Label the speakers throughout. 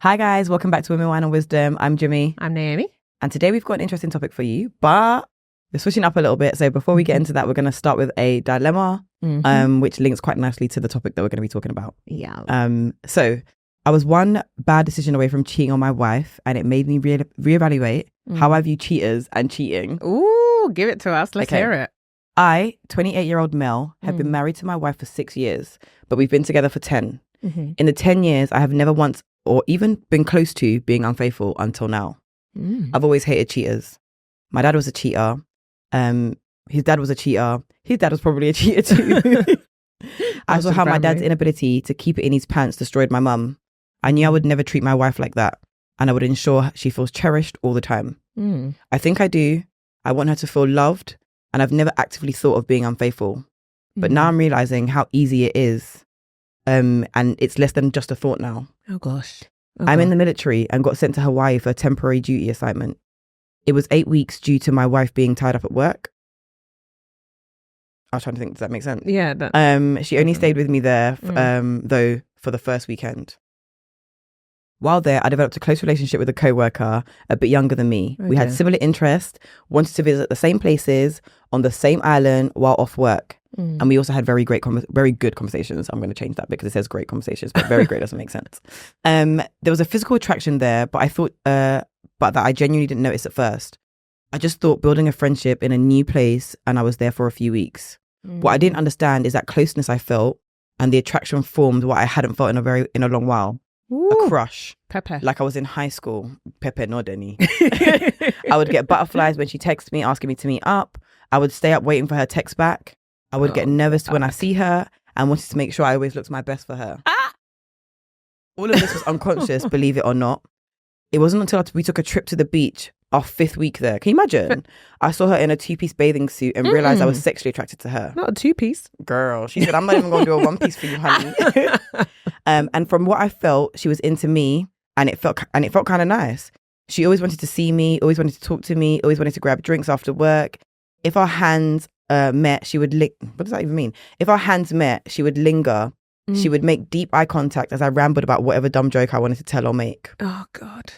Speaker 1: Hi guys, welcome back to Women, Wine and Wisdom. I'm Jimmy.
Speaker 2: I'm Naomi.
Speaker 1: And today we've got an interesting topic for you, but we're switching up a little bit. So before we get into that, we're going to start with a dilemma, which links quite nicely to the topic that we're going to be talking about.
Speaker 2: Yeah.
Speaker 1: So I was one bad decision away from cheating on my wife, and it made me reevaluate how I view cheaters and cheating.
Speaker 2: Ooh, give it to us. Let's hear it.
Speaker 1: I, 28-year-old male, have been married to my wife for 6 years, but we've been together for 10. In the 10 years, I have never once or even been close to being unfaithful until now. I've always hated cheaters. My dad was a cheater. His dad was a cheater. His dad was probably a cheater too. I saw how my dad's inability to keep it in his pants destroyed my mum. I knew I would never treat my wife like that, and I would ensure she feels cherished all the time. I think I do. I want her to feel loved, and I've never actively thought of being unfaithful. But now I'm realizing how easy it is. And it's less than just a thought now.
Speaker 2: Oh gosh.
Speaker 1: I'm in the military and got sent to Hawaii for a temporary duty assignment. It was 8 weeks due to my wife being tied up at work. I was trying to think, does that make sense?
Speaker 2: Yeah.
Speaker 1: She only stayed with me there, though, for the first weekend. While there, I developed a close relationship with a co-worker a bit younger than me. We had similar interests, wanted to visit the same places on the same island while off work. And we also had very good conversations. I'm going to change that because it says great conversations, but very great doesn't make sense. There was a physical attraction there, but I thought, but that I genuinely didn't notice at first. I just thought building a friendship in a new place, and I was there for a few weeks. What I didn't understand is that closeness I felt and the attraction formed what I hadn't felt in a long while.
Speaker 2: Ooh,
Speaker 1: a crush.
Speaker 2: Pepe.
Speaker 1: Like I was in high school. Pepe, no Denny. I would get butterflies when she texted me, asking me to meet up. I would stay up waiting for her text back. I would get nervous when I see her and wanted to make sure I always looked my best for her. All of this was unconscious, believe it or not. It wasn't until we took a trip to the beach, our 5th week there. Can you imagine? I saw her in a 2-piece bathing suit and realised I was sexually attracted to her.
Speaker 2: Not a 2-piece.
Speaker 1: Girl, she said, I'm not even going to do a 1-piece for you, honey. And from what I felt, she was into me, and it felt kind of nice. She always wanted to see me, always wanted to talk to me, always wanted to grab drinks after work. If our hands met, she would what does that even mean? If our hands met, she would linger. She would make deep eye contact as I rambled about whatever dumb joke I wanted to tell or make.
Speaker 2: Oh God.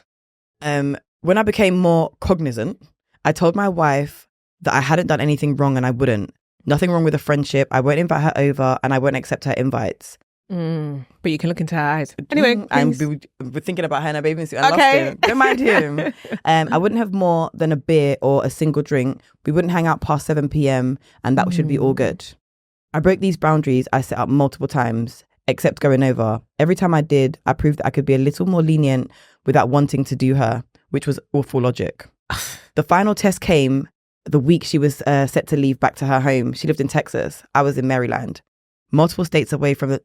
Speaker 1: When I became more cognizant, I told my wife that I hadn't done anything wrong and I wouldn't. Nothing wrong with the friendship. I won't invite her over and I won't accept her invites.
Speaker 2: But you can look into her eyes. Anyway,
Speaker 1: we're thinking about her in a bathing suit. I loved him. Don't mind him. I wouldn't have more than a beer or a single drink. We wouldn't hang out past 7 p.m. and that should be all good. I broke these boundaries I set up multiple times, except going over. Every time I did, I proved that I could be a little more lenient without wanting to do her, which was awful logic. The final test came the week she was set to leave back to her home. She lived in Texas. I was in Maryland. Multiple states away from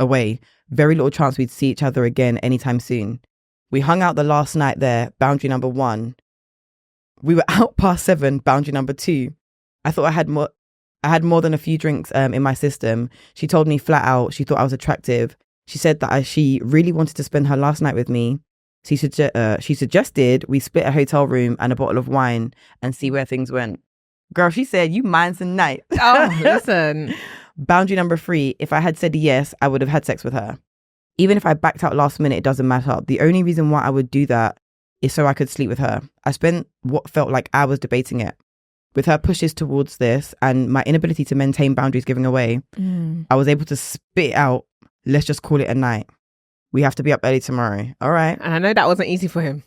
Speaker 1: away. Very little chance we'd see each other again anytime soon. We hung out the last night there, boundary number 1. We were out past 7, boundary number 2. I thought I had more than a few drinks in my system. She told me flat out she thought I was attractive. She said that she really wanted to spend her last night with me. She suggested we split a hotel room and a bottle of wine and see where things went. Girl, she said, you minds the night.
Speaker 2: Oh, listen.
Speaker 1: Boundary number 3, if I had said yes, I would have had sex with her. Even if I backed out last minute, it doesn't matter. The only reason why I would do that is so I could sleep with her. I spent what felt like hours debating it. With her pushes towards this and my inability to maintain boundaries giving away, I was able to spit it out. Let's just call it a night. We have to be up early tomorrow. All right.
Speaker 2: And I know that wasn't easy for him.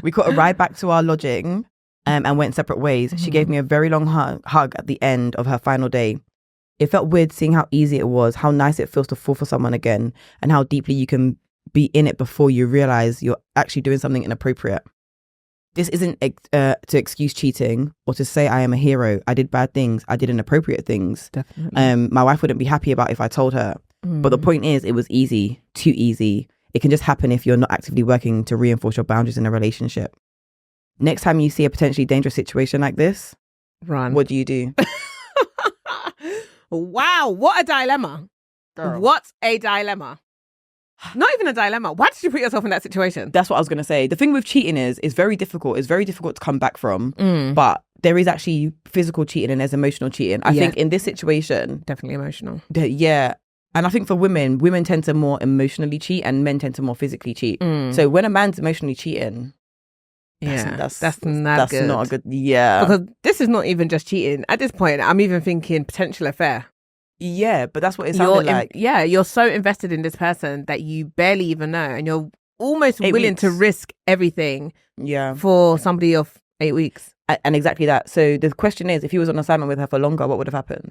Speaker 1: We caught a ride back to our lodging and went separate ways. She gave me a very long hug at the end of her final day. It felt weird seeing how easy it was, how nice it feels to fall for someone again, and how deeply you can be in it before you realize you're actually doing something inappropriate. This isn't to excuse cheating or to say I am a hero. I did bad things. I did inappropriate things.
Speaker 2: Definitely.
Speaker 1: My wife wouldn't be happy about if I told her. But the point is, it was easy, too easy. It can just happen if you're not actively working to reinforce your boundaries in a relationship. Next time you see a potentially dangerous situation like this,
Speaker 2: run.
Speaker 1: What do you do?
Speaker 2: Wow, what a dilemma. Girl. What a dilemma. Not even a dilemma. Why did you put yourself in that situation?
Speaker 1: That's what I was going to say. The thing with cheating is very difficult. It's very difficult to come back from. But there is actually physical cheating and there's emotional cheating. I think in this situation...
Speaker 2: Definitely emotional.
Speaker 1: Yeah. And I think for women tend to more emotionally cheat and men tend to more physically cheat. So when a man's emotionally cheating, that's not a good,
Speaker 2: Because this is not even just cheating. At this point, I'm even thinking potential affair.
Speaker 1: Yeah, but that's what it sounded like.
Speaker 2: You're so invested in this person that you barely even know, and you're almost willing to risk everything for somebody of 8 weeks.
Speaker 1: And exactly that. So the question is, if he was on assignment with her for longer, what would have happened?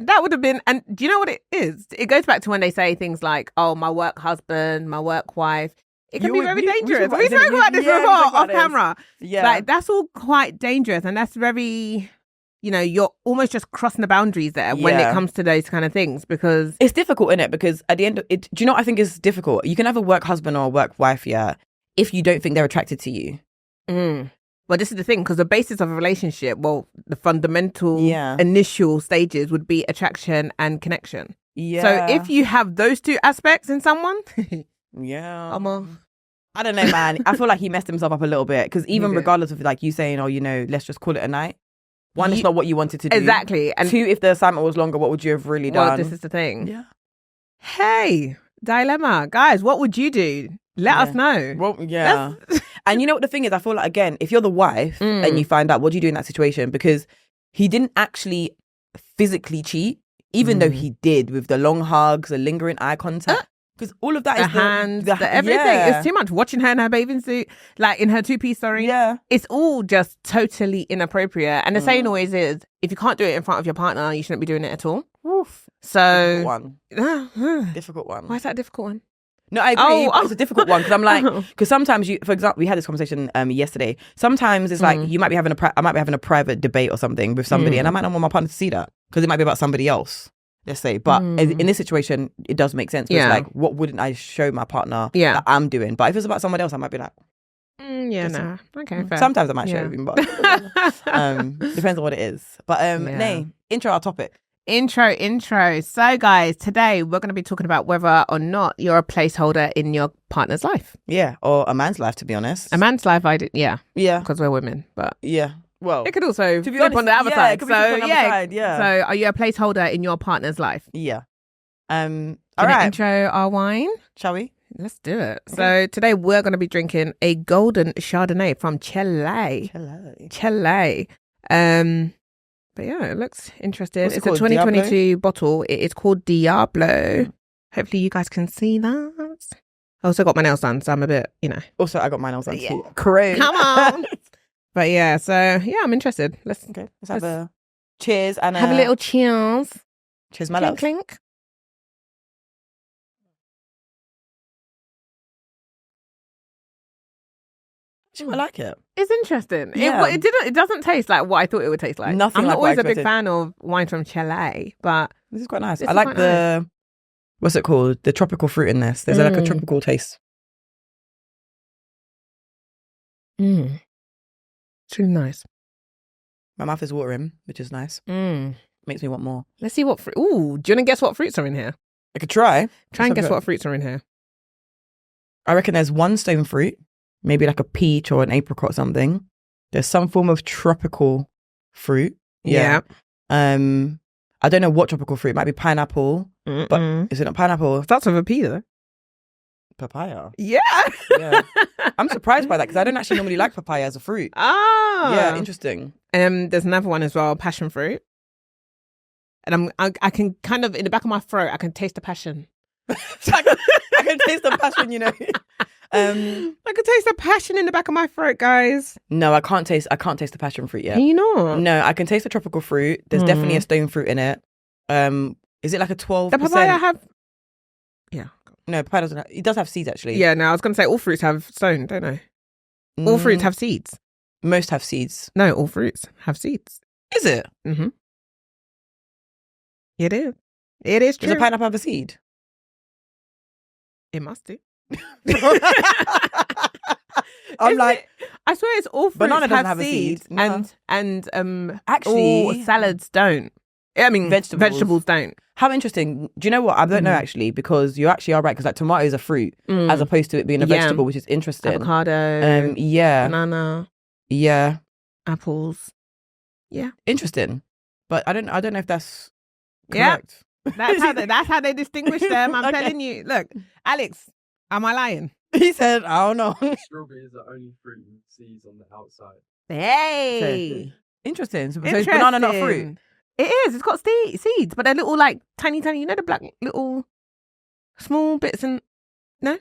Speaker 2: That would have been, and do you know what it is? It goes back to when they say things like, oh, my work husband, my work wife. It can be very dangerous. We spoke about this before off camera. Yeah. Like, that's all quite dangerous. And that's very, you're almost just crossing the boundaries there when it comes to those kind of things, because
Speaker 1: it's difficult, isn't it? Because at the end of it, do you know what I think is difficult? You can have a work husband or a work wife, if you don't think they're attracted to you.
Speaker 2: Well, this is the thing, because the basis of a relationship, the fundamental initial stages would be attraction and connection. Yeah. So if you have those two aspects in someone,
Speaker 1: I don't know, man. I feel like he messed himself up a little bit, because even regardless of like you saying, let's just call it a night. One, it's not what you wanted to do.
Speaker 2: Exactly.
Speaker 1: And 2, if the assignment was longer, what would you have really done?
Speaker 2: Well, this is the thing. Yeah. Hey, dilemma. Guys, what would you do? Let us know.
Speaker 1: Well, yeah. And you know what the thing is? I feel like, again, if you're the wife and you find out, what do you do in that situation? Because he didn't actually physically cheat, even though he did, with the long hugs, the lingering eye contact. Because all of that
Speaker 2: the
Speaker 1: is
Speaker 2: hands, the everything. It's too much. Watching her in her bathing suit, like in her 2-piece, sorry. Yeah. It's all just totally inappropriate. And the saying always is, if you can't do it in front of your partner, you shouldn't be doing it at all.
Speaker 1: Oof.
Speaker 2: So
Speaker 1: difficult one.
Speaker 2: Why is that a difficult one?
Speaker 1: No, I agree. But it's a difficult one, because I'm like, because sometimes for example, we had this conversation yesterday. Sometimes it's like you might be having I might be having a private debate or something with somebody, and I might not want my partner to see that, because it might be about somebody else. Let's say, but in this situation, it does make sense. It's like, what wouldn't I show my partner that I'm doing? But if it's about somebody else, I might be like,
Speaker 2: okay, fair.
Speaker 1: Sometimes I might show him, but depends on what it is. But Nay, intro our topic.
Speaker 2: Intro. So guys, today we're going to be talking about whether or not you're a placeholder in your partner's life.
Speaker 1: Yeah, or a man's life, to be honest.
Speaker 2: A man's life, because we're women, but well, it could also
Speaker 1: to be
Speaker 2: flip
Speaker 1: honest,
Speaker 2: on the other side.
Speaker 1: So
Speaker 2: So are you a placeholder in your partner's life?
Speaker 1: Yeah.
Speaker 2: All right. Intro our wine,
Speaker 1: shall we?
Speaker 2: Let's do it. Okay. So today we're going to be drinking a golden Chardonnay from Chile. But yeah, it looks interesting. It's a 2022 Diablo? Bottle. It is called Diablo. Hopefully you guys can see that. I also got my nails done, so I'm a bit,
Speaker 1: Also, I got my nails done too. Correct.
Speaker 2: Come on. But yeah, so I'm interested. Let's
Speaker 1: have a cheers and
Speaker 2: have a little cheers.
Speaker 1: Cheers, my love.
Speaker 2: Clink.
Speaker 1: I like it.
Speaker 2: It's interesting.
Speaker 1: Yeah.
Speaker 2: It doesn't taste like what I thought it would taste like.
Speaker 1: Nothing.
Speaker 2: I'm
Speaker 1: not
Speaker 2: like always a big fan of wine from Chile, but
Speaker 1: this is quite nice. I like the what's it called? The tropical fruit in this. There's like a tropical taste.
Speaker 2: It's really nice.
Speaker 1: My mouth is watering, which is nice. Makes me want more.
Speaker 2: Let's see what fruit. Ooh, do you want to guess what fruits are in here?
Speaker 1: I could try.
Speaker 2: Try and guess what fruits are in here.
Speaker 1: I reckon there's one stone fruit, maybe like a peach or an apricot or something. There's some form of tropical fruit. Yeah. I don't know what tropical fruit. It might be pineapple. But is it not pineapple?
Speaker 2: Starts with a P though.
Speaker 1: Papaya.
Speaker 2: Yeah.
Speaker 1: I'm surprised by that, because I don't actually normally like papaya as a fruit. Yeah, interesting.
Speaker 2: There's another one as well, passion fruit. And I can kind of, in the back of my throat, I can taste the passion.
Speaker 1: So I can taste the passion,
Speaker 2: I can taste the passion in the back of my throat, guys.
Speaker 1: No, I can't taste the passion fruit yet.
Speaker 2: Can you not?
Speaker 1: No, I can taste the tropical fruit. There's definitely a stone fruit in it. Is it like a 12%?
Speaker 2: The papaya have... Yeah.
Speaker 1: No, papaya doesn't have... It does have seeds, actually.
Speaker 2: Yeah, no, I was going to say all fruits have stone, don't they? All fruits have seeds.
Speaker 1: Most have seeds.
Speaker 2: No, all fruits have seeds.
Speaker 1: Is it?
Speaker 2: Mm-hmm. It is. It is true.
Speaker 1: Does a pineapple have a seed?
Speaker 2: It must do.
Speaker 1: I
Speaker 2: swear it's all fruits
Speaker 1: banana doesn't
Speaker 2: have seeds.
Speaker 1: No.
Speaker 2: And
Speaker 1: actually,
Speaker 2: all salads don't. I mean, vegetables don't.
Speaker 1: How interesting. Do you know what? I don't know, actually, because you actually are right, because like tomatoes are fruit as opposed to it being a vegetable, which is interesting.
Speaker 2: Avocado. Banana.
Speaker 1: Yeah.
Speaker 2: Apples. Yeah.
Speaker 1: Interesting. But I don't know if that's correct.
Speaker 2: That's how they distinguish them. I'm telling you. Look, Alex, am I lying?
Speaker 1: He said, I don't know.
Speaker 3: Strawberries are only fruit with seeds on the outside.
Speaker 2: Hey.
Speaker 1: Interesting. So it's banana, not fruit.
Speaker 2: It is. It's got seeds, but they're little, like, tiny, you know, the black little small bits and... No?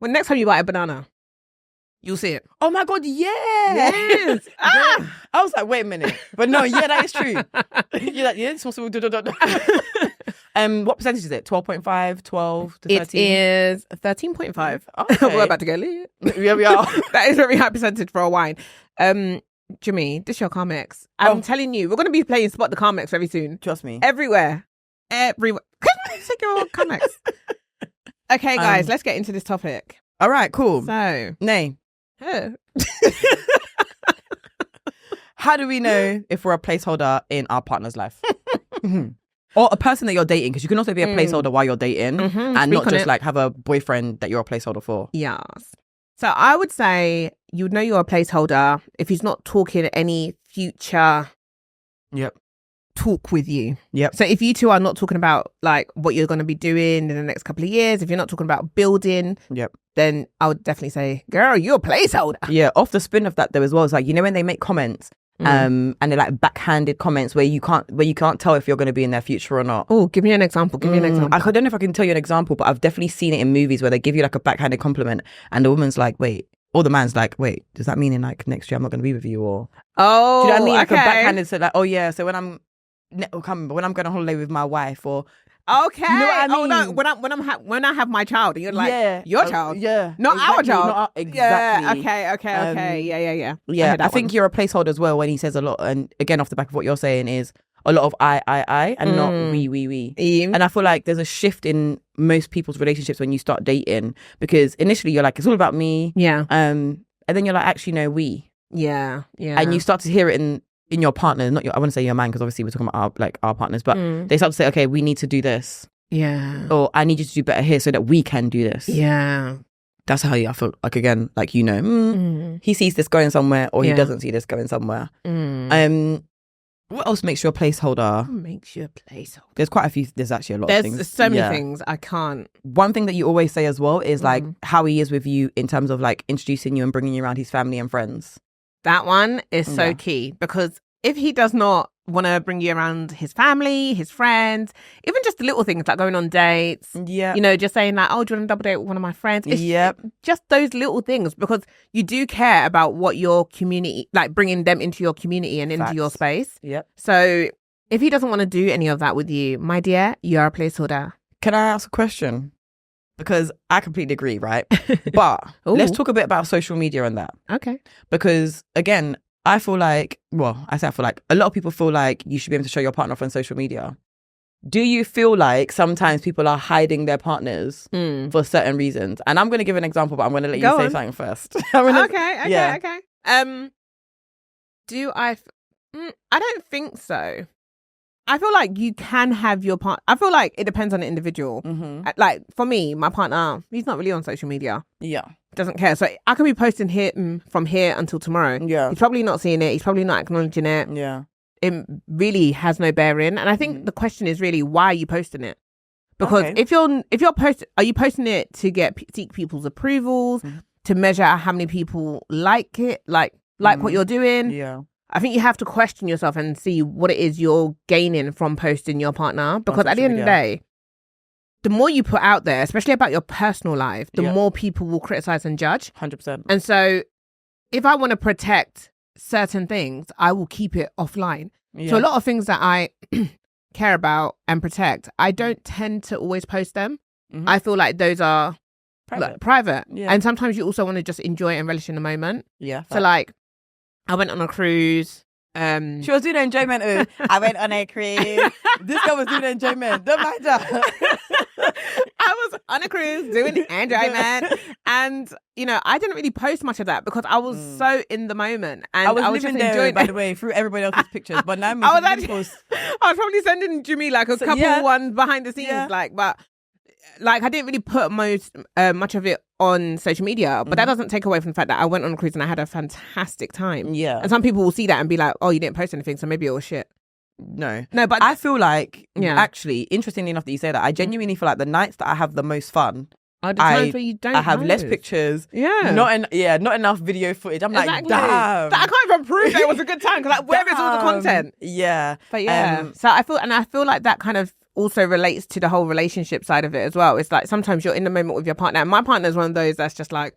Speaker 2: Well, next time you buy a banana, you'll see it.
Speaker 1: Oh my God, yeah.
Speaker 2: Yes.
Speaker 1: I was like, wait a minute. But no, yeah, that is true. You're like, yeah, small. What percentage is it? 12.5, 12 to 13?
Speaker 2: It is 13.5.
Speaker 1: Okay.
Speaker 2: We're about to get lit.
Speaker 1: Yeah, we are.
Speaker 2: That is very high percentage for a wine. Jimmy, this is your Carmex. I'm telling you, we're going to be playing Spot the Carmex very soon.
Speaker 1: Trust me.
Speaker 2: Everywhere. Take your Carmex. Okay, guys, let's get into this topic.
Speaker 1: All right, cool.
Speaker 2: So,
Speaker 1: Nay. How do we know if we're a placeholder in our partner's life? Or a person that you're dating? Because you can also be a placeholder while you're dating and not just like have a boyfriend that you're a placeholder for.
Speaker 2: Yes. So I would say you would know you're a placeholder if he's not talking any future talk with you.
Speaker 1: Yep.
Speaker 2: So if you two are not talking about like what you're going to be doing in the next couple of years, if you're not talking about building, then I would definitely say, girl, you're a placeholder.
Speaker 1: Yeah. Off the spin of that though as well, it's like, you know, when they make comments and they're like backhanded comments where you can't tell if you're going to be in their future or not.
Speaker 2: Oh, give me an example.
Speaker 1: I don't know if I can tell you an example, but I've definitely seen it in movies where they give you like a backhanded compliment and the woman's like, wait, or the man's like, wait, does that mean in like next year I'm not going to be with you? Or do you know what I mean? Like a backhanded, so like, oh yeah, so when I'm going on holiday with my wife, or
Speaker 2: okay,
Speaker 1: you know what I mean?
Speaker 2: Oh no, when I have my child, and you're like, your child, not
Speaker 1: exactly,
Speaker 2: our child,
Speaker 1: not exactly.
Speaker 2: Yeah, okay,
Speaker 1: yeah. I think you're a placeholder as well when he says a lot, and again off the back of what you're saying is a lot of I, and not we. And I feel like there's a shift in most people's relationships when you start dating, because initially you're like, it's all about me, and then you're like, actually no, we, and you start to hear it in your partner, not your, I wouldn't say your man, because obviously we're talking about our partners, but they start to say, okay, we need to do this.
Speaker 2: Yeah.
Speaker 1: Or I need you to do better here so that we can do this.
Speaker 2: Yeah.
Speaker 1: That's how I feel like, again, like, you know, he sees this going somewhere or he doesn't see this going somewhere. What else makes you a placeholder?
Speaker 2: Makes you a placeholder.
Speaker 1: There's quite a few, there's actually a lot of things.
Speaker 2: There's so many things I can't.
Speaker 1: One thing that you always say as well is like how he is with you in terms of like introducing you and bringing you around his family and friends.
Speaker 2: That one is so key, because if he does not want to bring you around his family, his friends, even just the little things like going on dates, you know, just saying like, oh, do you want to double date with one of my friends? It's just those little things, because you do care about what your community, like bringing them into your community and into your space. So if he doesn't want to do any of that with you, my dear, you are a placeholder.
Speaker 1: Can I ask a question? Because I completely agree, right? But let's talk a bit about social media and that.
Speaker 2: Okay.
Speaker 1: Because again, I feel like, a lot of people feel like you should be able to show your partner off on social media. Do you feel like sometimes people are hiding their partners for certain reasons? And I'm going to give an example, but I'm going to let you say something first.
Speaker 2: Okay. I don't think so. I feel like you can have your partner. I feel like it depends on the individual. Like for me, my partner, he's not really on social media. Doesn't care. So I can be posting him from here until tomorrow. He's probably not seeing it. He's probably not acknowledging it. It really has no bearing. And I think the question is really, why are you posting it? Because if you're posting, are you posting it to seek people's approvals, to measure how many people like it, like what you're doing? I think you have to question yourself and see what it is you're gaining from posting your partner. Because at the end of the day, the more you put out there, especially about your personal life, the more people will criticize and judge.
Speaker 1: 100%.
Speaker 2: And so if I want to protect certain things, I will keep it offline. So a lot of things that I care about and protect, I don't tend to always post them. I feel like those are private. And sometimes you also want to just enjoy and relish in the moment. So like, I went on a cruise.
Speaker 1: She was doing enjoyment. I went on a cruise. This girl was doing enjoyment. Don't mind her.
Speaker 2: I was on a cruise doing enjoyment. And, you know, I didn't really post much of that because I was so in the moment. And I was
Speaker 1: living
Speaker 2: just
Speaker 1: there, by the way, through everybody else's pictures. But now
Speaker 2: I was probably sending Jimmy like a couple ones behind the scenes. But I didn't really put much of it on social media, but that doesn't take away from the fact that I went on a cruise and I had a fantastic time. And some people will see that and be like, oh, you didn't post anything, so maybe it was shit.
Speaker 1: No,
Speaker 2: but
Speaker 1: I feel like actually, interestingly enough that you say that, I genuinely feel like the nights that I have the most fun,
Speaker 2: the times where you don't.
Speaker 1: I have less pictures.
Speaker 2: Yeah,
Speaker 1: not enough video footage. I'm like, damn,
Speaker 2: I can't even prove that it was a good time because like, where is all the content?
Speaker 1: Yeah,
Speaker 2: but so I feel like that kind of also relates to the whole relationship side of it as well. It's like sometimes you're in the moment with your partner, and my partner is one of those that's just like,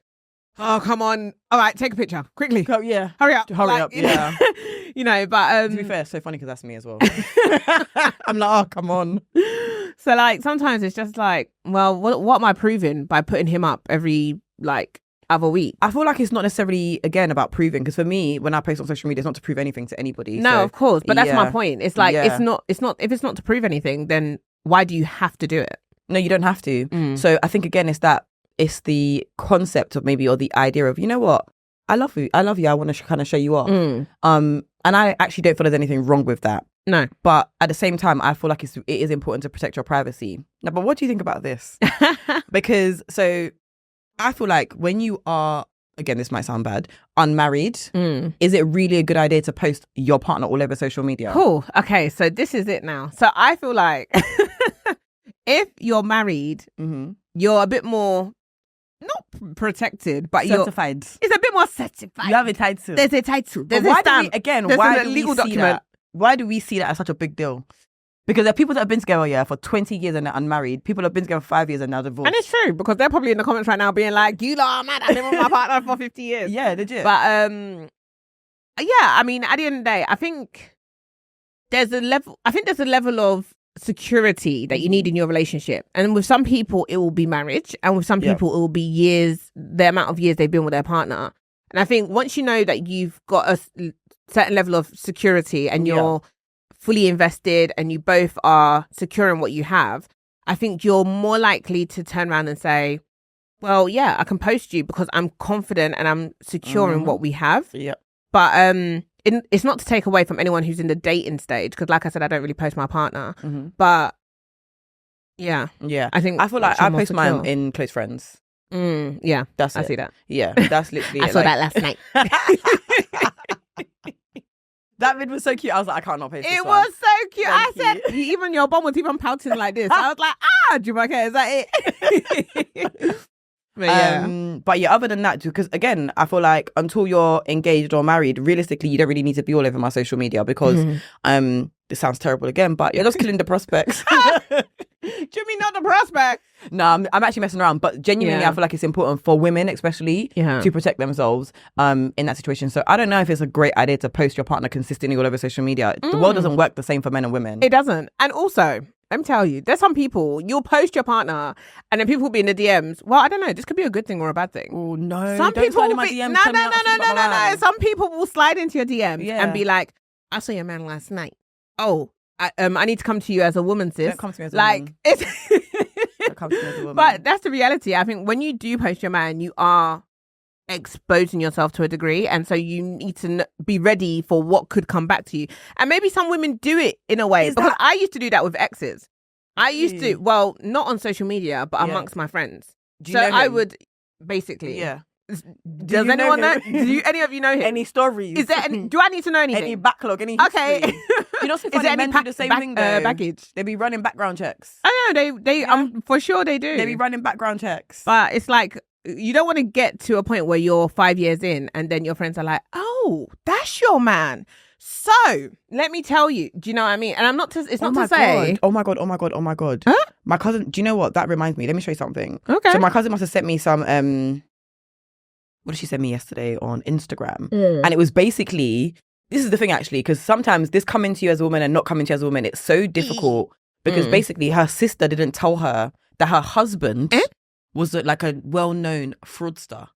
Speaker 2: oh, come on, all right, take a picture quickly. Hurry up,
Speaker 1: yeah.
Speaker 2: But
Speaker 1: to be fair, it's so funny because that's me as well. I'm like, oh, come on.
Speaker 2: So like sometimes it's just like, well, what am I proving by putting him up every like other week?
Speaker 1: I feel like it's not necessarily again about proving, because for me, when I post on social media, it's not to prove anything to anybody.
Speaker 2: No, of course, but that's my point. It's like it's not if it's not to prove anything, then why do you have to do it?
Speaker 1: No, you don't have to. So I think again, it's the concept of maybe, or the idea of, you know what, I love you. I want to kind of show you off. And I actually don't feel there's anything wrong with that.
Speaker 2: No.
Speaker 1: But at the same time, I feel like it is important to protect your privacy. Now, but what do you think about this? Because so I feel like when you are, again, this might sound bad, unmarried, is it really a good idea to post your partner all over social media?
Speaker 2: Cool. Okay, so this is it now. So I feel like if you're married, you're a bit more, not protected, but
Speaker 1: certified.
Speaker 2: It's a bit more certified.
Speaker 1: You have a title.
Speaker 2: There's a title. There's
Speaker 1: a
Speaker 2: stamp.
Speaker 1: There's a legal document. Why do we see that as such a big deal? Because there are people that have been together for 20 years and they're unmarried. People have been together for 5 years and now divorced.
Speaker 2: And it's true, because they're probably in the comments right now being like, you lot are mad. I've been with my partner for 50 years.
Speaker 1: Yeah, legit.
Speaker 2: But I mean, at the end of the day, I think there's a level of security that you need in your relationship. And with some people, it will be marriage. And with some people, it will be years, the amount of years they've been with their partner. And I think once you know that you've got a certain level of security and you're fully invested and you both are secure in what you have, I think you're more likely to turn around and say, well, yeah, I can post you because I'm confident and I'm secure in what we have.
Speaker 1: Yeah.
Speaker 2: But it's not to take away from anyone who's in the dating stage, because like I said, I don't really post my partner. But yeah. I
Speaker 1: feel like I post mine in close friends.
Speaker 2: Yeah, I see that.
Speaker 1: Yeah, that's literally
Speaker 2: I saw that last night.
Speaker 1: That vid was so cute. I was like, I can't not post this
Speaker 2: It
Speaker 1: one.
Speaker 2: was so cute. I said, even your bum was even pouting like this. I was like, Jumake, is that it?
Speaker 1: But yeah, other than that, because again, I feel like until you're engaged or married, realistically, you don't really need to be all over my social media, because this sounds terrible again, but you're just killing the prospects.
Speaker 2: Jimmy, not the prospect.
Speaker 1: No, I'm actually messing around, but genuinely, I feel like it's important for women, especially, to protect themselves in that situation. So I don't know if it's a great idea to post your partner consistently all over social media. The world doesn't work the same for men and women.
Speaker 2: It doesn't. And also, let me tell you, there's some people, you'll post your partner and then people will be in the DMs. Well, I don't know. This could be a good thing or a bad thing.
Speaker 1: Oh, no.
Speaker 2: Some people will be...
Speaker 1: DMs,
Speaker 2: no. Some people will slide into your DMs and be like, I saw your man last night. Oh, I need to come to you as a woman, sis.
Speaker 1: Don't come to me as a woman. Don't come to me as a woman.
Speaker 2: But that's the reality. I think when you do post your man, you are exposing yourself to a degree, and so you need to be ready for what could come back to you. And maybe some women do it in a way, because I used to do that with exes. I used to, well, not on social media, but amongst my friends. So I would basically, does anyone know? Do any of you know him?
Speaker 1: Any stories?
Speaker 2: Is there any, do I need to know anything?
Speaker 1: Any backlog? Any history?
Speaker 2: Okay.
Speaker 1: You know, so funny, men do the same thing though.
Speaker 2: Baggage.
Speaker 1: They be running background checks.
Speaker 2: I know they for sure they do.
Speaker 1: They be running background checks.
Speaker 2: But it's like, you don't want to get to a point where you're 5 years in and then your friends are like, oh, that's your man. So let me tell you, do you know what I mean? And I'm not to, it's not to say.
Speaker 1: Oh my God. Huh? My cousin, do you know what? That reminds me. Let me show you something.
Speaker 2: Okay.
Speaker 1: So my cousin must have sent me some, what did she send me yesterday on Instagram? And it was basically, this is the thing actually, because sometimes this coming to you as a woman and not coming to you as a woman, it's so difficult because basically her sister didn't tell her that her husband was like a well-known fraudster.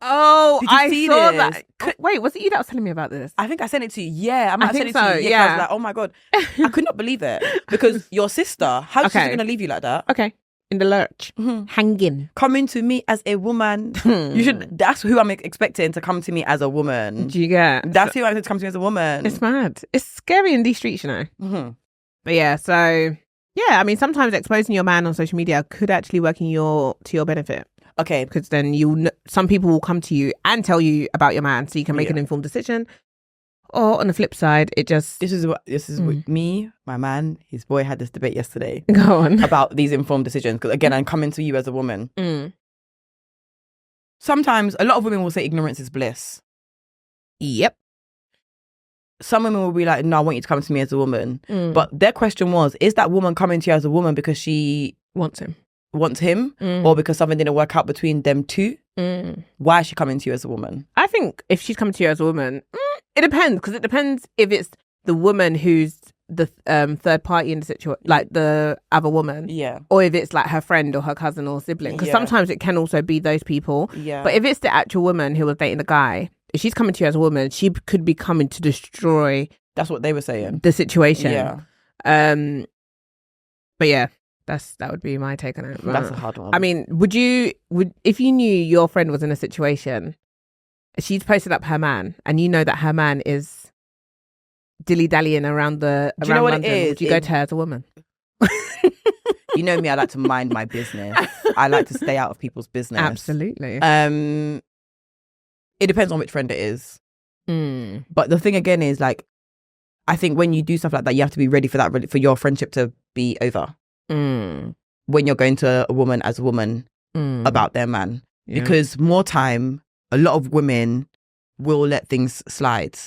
Speaker 2: Oh, I saw
Speaker 1: this?
Speaker 2: that. Wait, was it you that was telling me about this?
Speaker 1: I think I sent it to you. Yeah, I might have sent it
Speaker 2: so,
Speaker 1: to you. Yeah. I was like, oh my God. I could not believe it. Because your sister, how's she going to leave you like that?
Speaker 2: Okay. In the lurch. Hanging.
Speaker 1: Coming to me as a woman. You should, that's who I'm expecting to come to me as a woman.
Speaker 2: Do you get?
Speaker 1: That's who I'm expecting to come to me as a woman.
Speaker 2: It's mad. It's scary in these streets, you know. But yeah, so yeah, I mean, sometimes exposing your man on social media could actually work to your benefit.
Speaker 1: Okay.
Speaker 2: Because then some people will come to you and tell you about your man so you can make an informed decision. Or on the flip side, it just...
Speaker 1: This is with me, my man, his boy had this debate yesterday.
Speaker 2: Go on.
Speaker 1: About these informed decisions. Because again, I'm coming to you as a woman. Sometimes a lot of women will say ignorance is bliss.
Speaker 2: Yep.
Speaker 1: Some women will be like, no, I want you to come to me as a woman. But their question was, is that woman coming to you as a woman because she
Speaker 2: wants him
Speaker 1: or because something didn't work out between them two? Why is she coming to you as a woman?
Speaker 2: I think if she's coming to you as a woman, it depends, because it depends if it's the woman who's the third party in the situation, like the other woman, or if it's like her friend or her cousin or sibling, because sometimes it can also be those people. But if it's the actual woman who was dating the guy, if she's coming to you as a woman, she could be coming to destroy.
Speaker 1: That's what they were saying.
Speaker 2: The situation. But yeah, that would be my take on it.
Speaker 1: That's a hard one.
Speaker 2: I mean, would if you knew your friend was in a situation, she's posted up her man, and you know that her man is dilly-dallying around London, would you go to her as a woman?
Speaker 1: You know me, I like to mind my business. I like to stay out of people's business.
Speaker 2: Absolutely.
Speaker 1: It depends on which friend it is. But the thing again is, like, I think when you do stuff like that, you have to be ready for your friendship to be over. When you're going to a woman as a woman about their man. Because more time, a lot of women will let things slide.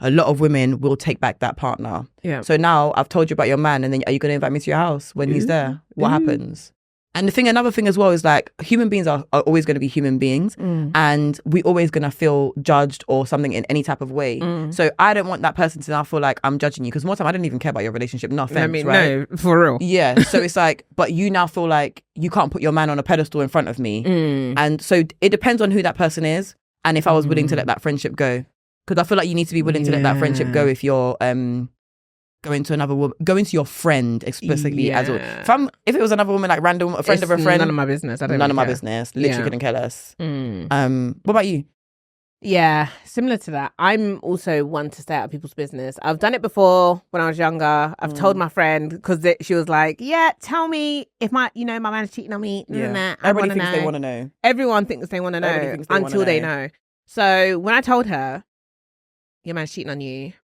Speaker 1: A lot of women will take back that partner. So now I've told you about your man, and then are you going to invite me to your house when he's there? What happens? And another thing as well is, like, human beings are always going to be human beings, and we're always going to feel judged or something in any type of way. So I don't want that person to now feel like I'm judging you, because more time I don't even care about your relationship. No offense, right?
Speaker 2: No, for real.
Speaker 1: Yeah. So it's like, but you now feel like you can't put your man on a pedestal in front of me. And so it depends on who that person is, and if I was willing to let that friendship go. Because I feel like you need to be willing to let that friendship go if you're going to another woman, going to your friend explicitly as well. If it was another woman, like random, a friend of a friend,
Speaker 2: none of my business. None
Speaker 1: of my business. Literally couldn't care less. What about you?
Speaker 2: Yeah, similar to that. I'm also one to stay out of people's business. I've done it before when I was younger. I've told my friend, because she was like, "Yeah, tell me if my man's cheating on me."
Speaker 1: Everybody thinks they want to know.
Speaker 2: Everyone thinks they want to know until they know. So when I told her, "Your man's cheating on you,"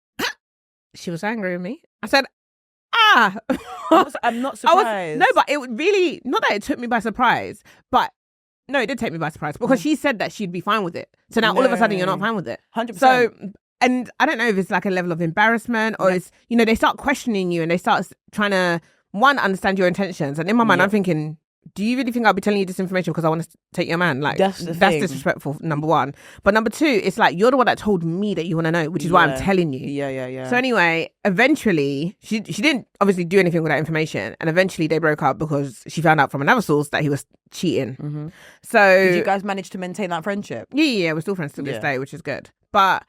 Speaker 2: she was angry with me. I said,
Speaker 1: I'm not surprised.
Speaker 2: But it would really, not that it took me by surprise, but no, it did take me by surprise, because she said that she'd be fine with it. So now all of a sudden you're not fine with it.
Speaker 1: 100%.
Speaker 2: So, and I don't know if it's like a level of embarrassment or it's, they start questioning you and they start trying to, understand your intentions. And in my mind, I'm thinking, do you really think I'll be telling you this information because I want to take your man? Like, that's disrespectful, number one. But number two, it's like, you're the one that told me that you want to know, which is why I'm telling you.
Speaker 1: Yeah.
Speaker 2: So anyway, eventually, she didn't obviously do anything with that information. And eventually they broke up because she found out from another source that he was cheating. So
Speaker 1: did you guys manage to maintain that friendship?
Speaker 2: Yeah, we're still friends to this day, which is good. But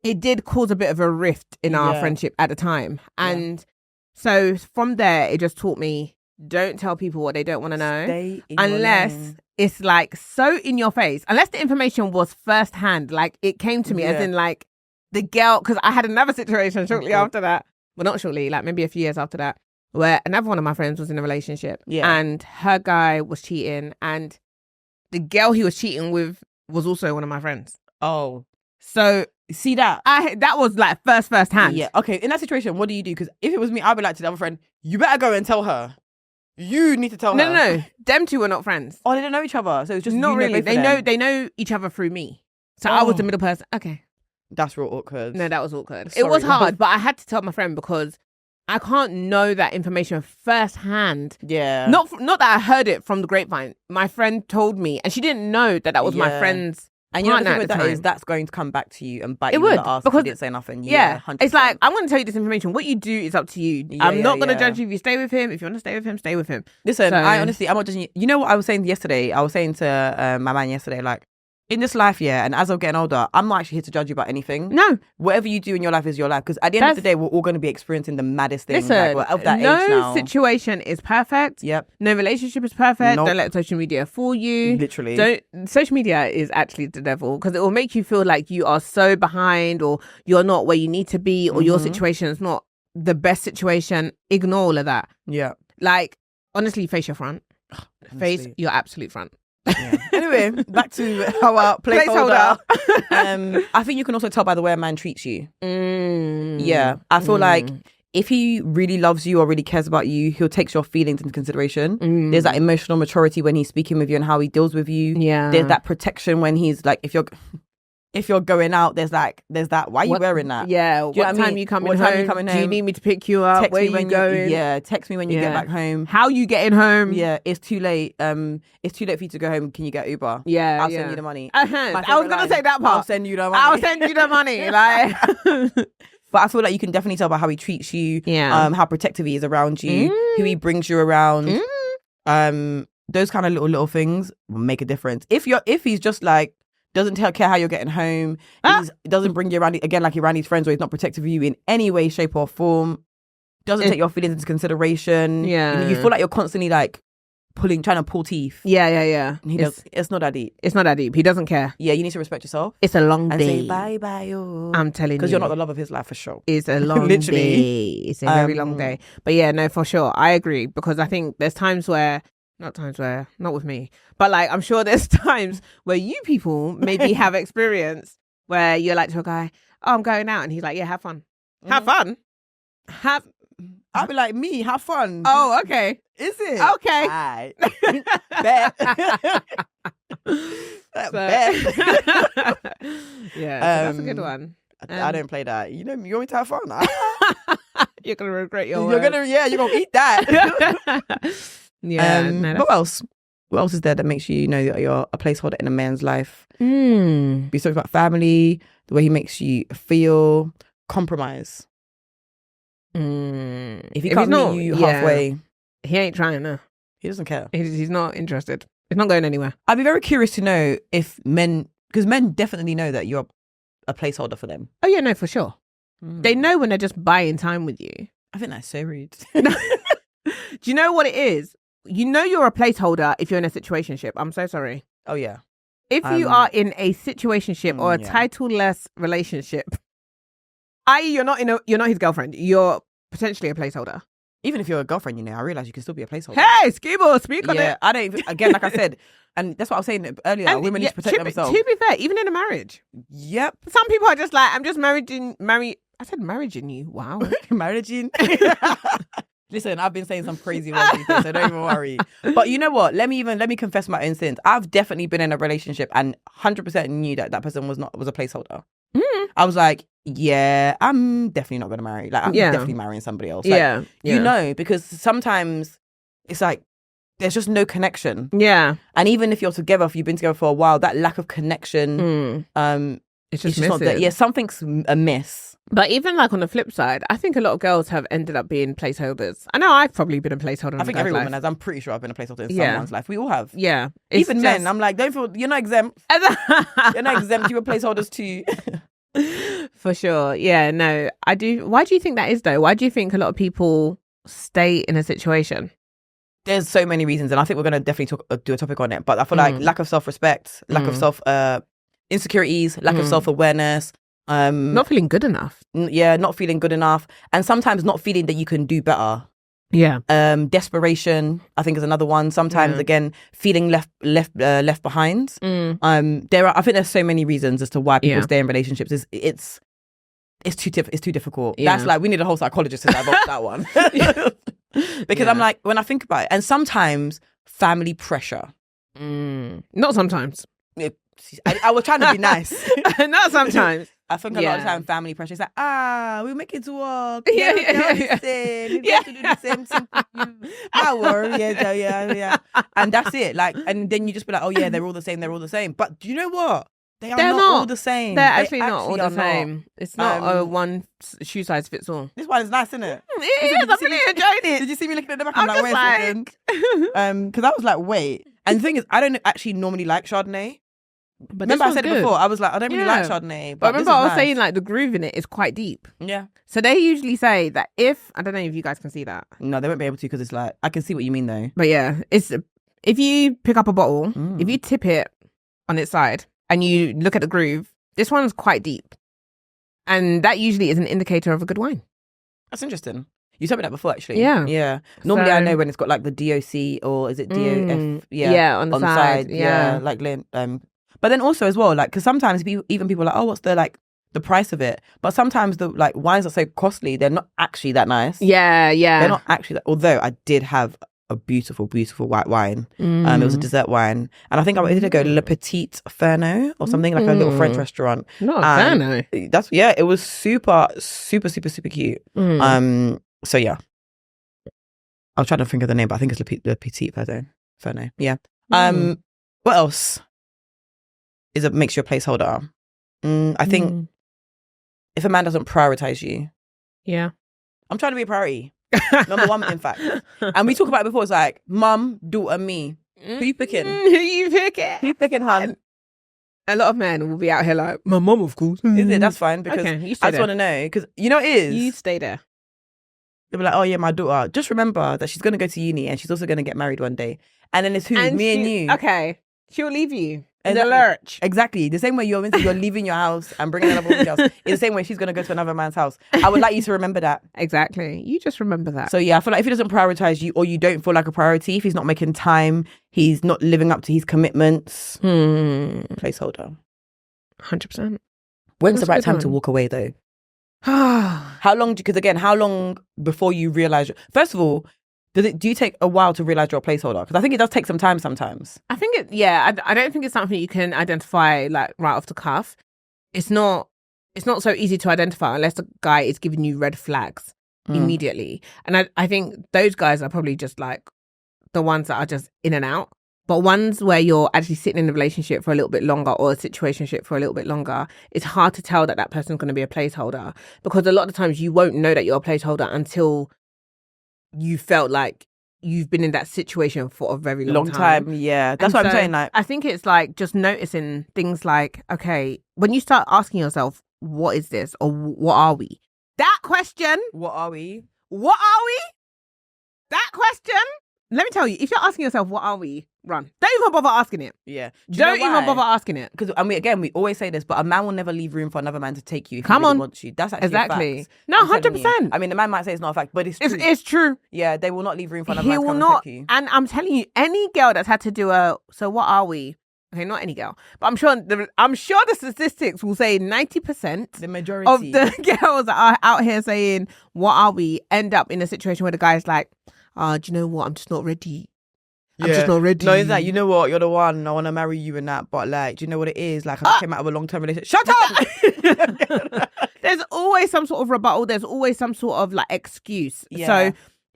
Speaker 2: it did cause a bit of a rift in our friendship at the time. And so from there, it just taught me, don't tell people what they don't want to know unless it's like so in your face, unless the information was firsthand, like it came to me as in like the girl, because I had another situation shortly after that, well not shortly, like maybe a few years after that, where another one of my friends was in a relationship and her guy was cheating, and the girl he was cheating with was also one of my friends. So see that was like first hand.
Speaker 1: Okay, in that situation, what do you do? Because if it was me, I'd be like to the other friend, you better go and tell her. You need to tell her.
Speaker 2: No. Them two were not friends.
Speaker 1: Oh, they didn't know each other. So it's just
Speaker 2: not really. They know each other through me. So I was the middle person. Okay.
Speaker 1: That's real awkward.
Speaker 2: No, that was awkward. Sorry, it was hard, but I had to tell my friend because I can't know that information firsthand.
Speaker 1: Yeah.
Speaker 2: Not that I heard it from the grapevine. My friend told me, and she didn't know that was my friend's.
Speaker 1: And you know the thing with that is that's going to come back to you and bite you in the ass
Speaker 2: because
Speaker 1: if you didn't say nothing.
Speaker 2: 100%. It's like, I'm going to tell you this information. What you do is up to you. I'm not going to judge you if you stay with him. If you want to stay with him, stay with him.
Speaker 1: Listen, I'm not judging you. You know what I was saying yesterday? I was saying to my man yesterday, like, in this life, and as I'm getting older, I'm not actually here to judge you about anything.
Speaker 2: No.
Speaker 1: Whatever you do in your life is your life. Because at the end of the day, we're all going to be experiencing the maddest things.
Speaker 2: Listen,
Speaker 1: like, of that age
Speaker 2: now.
Speaker 1: No
Speaker 2: situation is perfect.
Speaker 1: Yep.
Speaker 2: No relationship is perfect. Nope. Don't let social media fool you.
Speaker 1: Literally.
Speaker 2: Social media is actually the devil, because it will make you feel like you are so behind, or you're not where you need to be, or your situation is not the best situation. Ignore all of that.
Speaker 1: Yeah.
Speaker 2: Like, honestly, face your front. Face your absolute front.
Speaker 1: Yeah. Anyway, back to our placeholder. I think you can also tell by the way a man treats you. Yeah. I feel like if he really loves you or really cares about you, he'll take your feelings into consideration. There's that emotional maturity when he's speaking with you and how he deals with you.
Speaker 2: Yeah.
Speaker 1: There's that protection when he's like, if you're going out, there's that, why are you wearing that?
Speaker 2: Yeah. What time you coming home? Do you need me to pick you up? Where you going?
Speaker 1: Yeah. Text me when you get back home.
Speaker 2: How you getting home?
Speaker 1: Yeah. It's too late. It's too late for you to go home. Can you get Uber?
Speaker 2: Yeah.
Speaker 1: I'll send you the money.
Speaker 2: I was going to say that part.
Speaker 1: I'll send you the money.
Speaker 2: I'll send you the money. Like...
Speaker 1: But I feel like you can definitely tell by how he treats you, how protective he is around you, who he brings you around. Those kind of little things will make a difference. If he's just like doesn't care how you're getting home, doesn't bring you around again like you're around his friends, or he's not protective of you in any way, shape, or form, doesn't take your feelings into consideration.
Speaker 2: Yeah,
Speaker 1: you feel like you're constantly like trying to pull teeth.
Speaker 2: Yeah.
Speaker 1: It's not that deep.
Speaker 2: It's not that deep. He doesn't care.
Speaker 1: Yeah, you need to respect yourself.
Speaker 2: It's a long
Speaker 1: and
Speaker 2: day.
Speaker 1: Say bye, oh.
Speaker 2: I'm telling you.
Speaker 1: Because you're not the love of his life for sure.
Speaker 2: It's a long day. It's a very long day. But yeah, no, for sure. I agree. Because I think there's not with me, but like I'm sure there's times where you people maybe have experience where you're like to a guy, oh, I'm going out. And he's like, yeah, have fun. Have fun?
Speaker 1: I'll be like, me, have fun.
Speaker 2: Oh, okay.
Speaker 1: Is it?
Speaker 2: Okay.
Speaker 1: Right. Bet.
Speaker 2: Yeah, so that's a good one.
Speaker 1: I don't play that. You want me to have fun?
Speaker 2: You're going to regret your
Speaker 1: You're going to eat that.
Speaker 2: Yeah.
Speaker 1: What else? What else is there that makes you know that you're a placeholder in a man's life? We talked about family, the way he makes you feel, compromise. If he can't meet you halfway,
Speaker 2: he ain't trying to.
Speaker 1: He doesn't care.
Speaker 2: He's not interested. He's not going anywhere.
Speaker 1: I'd be very curious to know if because men definitely know that you're a placeholder for them.
Speaker 2: Oh yeah, no, for sure. They know when they're just buying time with you.
Speaker 1: I think that's so rude.
Speaker 2: Do you know what it is? You know you're a placeholder if you're in a situationship. I'm so sorry.
Speaker 1: Oh yeah.
Speaker 2: If you are in a situationship or a title-less relationship, i.e. you're not his girlfriend, you're potentially a placeholder.
Speaker 1: Even if you're a girlfriend, I realize you can still be a placeholder.
Speaker 2: Hey, Skibo, speak on it.
Speaker 1: I don't even, again, like I said, and that's what I was saying earlier,
Speaker 2: and
Speaker 1: women need to protect themselves.
Speaker 2: To be fair, even in a marriage.
Speaker 1: Yep.
Speaker 2: Some people are just like, I'm just I said marrying you. Wow.
Speaker 1: Marrying. Listen, I've been saying some crazy words these days, so don't even worry. But you know what? Let me confess my own sins. I've definitely been in a relationship and 100% knew that person was a placeholder. I was like, yeah, I'm definitely not going to marry. Like, I'm definitely marrying somebody else. Like, because sometimes it's like there's just no connection.
Speaker 2: Yeah.
Speaker 1: And even if you're together, if you've been together for a while, that lack of connection,
Speaker 2: it's just
Speaker 1: not there. Yeah, something's amiss.
Speaker 2: But even like on the flip side, I think a lot of girls have ended up being placeholders. I know I've probably been a placeholder in
Speaker 1: I think every woman has. I'm pretty sure I've been a placeholder in someone's life. We all have.
Speaker 2: Yeah.
Speaker 1: Even men, I'm like, don't feel, you're not exempt. You're not exempt. You were placeholders too.
Speaker 2: For sure. Yeah, no, I do. Why do you think that is though? Why do you think a lot of people stay in a situation?
Speaker 1: There's so many reasons, and I think we're going to definitely do a topic on it. But I feel like lack of self-respect, lack of insecurities, lack of self-awareness.
Speaker 2: Not feeling good enough.
Speaker 1: Not feeling good enough. And sometimes not feeling that you can do better.
Speaker 2: Yeah.
Speaker 1: Desperation, I think, is another one. Sometimes again, feeling left behind. I think there's so many reasons as to why people stay in relationships. It's too difficult.
Speaker 2: Yeah.
Speaker 1: That's like, we need a whole psychologist to dive off that one. Because I'm like, when I think about it, and sometimes family pressure.
Speaker 2: Not sometimes.
Speaker 1: I was trying to be nice.
Speaker 2: Not sometimes.
Speaker 1: I think a lot of the time family pressure is like, we make it work.
Speaker 2: We
Speaker 1: have to do the same thing for you. Power, yeah. And that's it. Like, and then you just be like, oh yeah, they're all the same. But do you know what? They're not all the same.
Speaker 2: They're actually not all the same. It's not a one shoe size fits all.
Speaker 1: This one is nice, isn't it?
Speaker 2: It is. I'm really enjoying it.
Speaker 1: Did you see me looking at the back? I'm like, wait a second. Because I was like, wait. And the thing is, I don't actually normally like Chardonnay. But remember I said it before, I was like, I don't really like Chardonnay. But
Speaker 2: remember I was saying like the groove in it is quite deep.
Speaker 1: Yeah.
Speaker 2: So they usually say that I don't know if you guys can see that.
Speaker 1: No, they won't be able to because it's like, I can see what you mean though.
Speaker 2: But yeah, it's if you pick up a bottle, if you tip it on its side and you look at the groove, this one's quite deep. And that usually is an indicator of a good wine.
Speaker 1: That's interesting. You told me that before, actually.
Speaker 2: Yeah.
Speaker 1: Normally, I know when it's got like the DOC or is it DOF?
Speaker 2: Yeah, on the side. Yeah.
Speaker 1: Like but then also as well, like, because sometimes even people are like, oh, what's the price of it? But sometimes the like wines are so costly, they're not actually that nice.
Speaker 2: Yeah.
Speaker 1: They're not actually that. Although I did have a beautiful, beautiful white wine. It was a dessert wine, and I think I wanted to go Le Petit Ferno or something, like a little French restaurant.
Speaker 2: Not Ferno.
Speaker 1: That's it was super, super, super, super cute. So yeah, I was trying to think of the name, but I think it's Le Petit Ferno. Yeah. What else makes you a placeholder? I think if a man doesn't prioritize you.
Speaker 2: Yeah.
Speaker 1: I'm trying to be a priority. Number one, in fact. And we talk about it before. It's like, mum, daughter, me. Who you picking?
Speaker 2: Who you picking,
Speaker 1: hun?
Speaker 2: A lot of men will be out here like, my mum, of course.
Speaker 1: Is it? That's fine, because
Speaker 2: okay,
Speaker 1: I just want to know, because you know it is.
Speaker 2: You stay there.
Speaker 1: They'll be like, oh yeah, my daughter. Just remember that she's going to go to uni and she's also going to get married one day. And then it's me and you.
Speaker 2: Okay. She'll leave you. In the lurch.
Speaker 1: Exactly. The same way you're leaving your house and bringing another woman's house. It's the same way she's going to go to another man's house. I would like you to remember that.
Speaker 2: Exactly. You just remember that.
Speaker 1: So yeah, I feel like if he doesn't prioritize you, or you don't feel like a priority, if he's not making time, he's not living up to his commitments, placeholder.
Speaker 2: 100%.
Speaker 1: When's the right time to walk away though? How long before you realize? First of all, do you take a while to realize you're a placeholder? Because I think it does take some time sometimes.
Speaker 2: I think I don't think it's something you can identify like right off the cuff. It's not so easy to identify unless the guy is giving you red flags immediately. And I think those guys are probably just like the ones that are just in and out. But ones where you're actually sitting in a relationship for a little bit longer, or a situationship for a little bit longer, it's hard to tell that person's going to be a placeholder, because a lot of times you won't know that you're a placeholder until you felt like you've been in that situation for a very long time.
Speaker 1: Yeah, that's what I'm saying. Like,
Speaker 2: I think it's like just noticing things like, okay, when you start asking yourself, what is this, or what are we? That question.
Speaker 1: What are we?
Speaker 2: What are we? That question. Let me tell you, if you're asking yourself, what are we? Run. Don't even bother asking it.
Speaker 1: Yeah.
Speaker 2: Don't even bother asking it.
Speaker 1: Because, we always say this, but a man will never leave room for another man to take you if he
Speaker 2: really
Speaker 1: wants you. That's actually
Speaker 2: exactly.
Speaker 1: a fact.
Speaker 2: No, 100%.
Speaker 1: I mean, the man might say it's not a fact, but it's true.
Speaker 2: It's true.
Speaker 1: Yeah, they will not leave room for another man to come and take you.
Speaker 2: And I'm telling you, any girl that's had to do so what are we? Okay, not any girl, but I'm sure the statistics will say 90%,
Speaker 1: the majority
Speaker 2: of the girls that are out here saying, what are we, end up in a situation where the guy's like, do you know what? I'm just not ready. I'm just not ready.
Speaker 1: No, it's like, you know what? You're the one. I want to marry you and that. But like, do you know what it is? Like, I came out of a long-term relationship. Shut up!
Speaker 2: There's always some sort of rebuttal. There's always some sort of like excuse.
Speaker 1: Yeah.
Speaker 2: So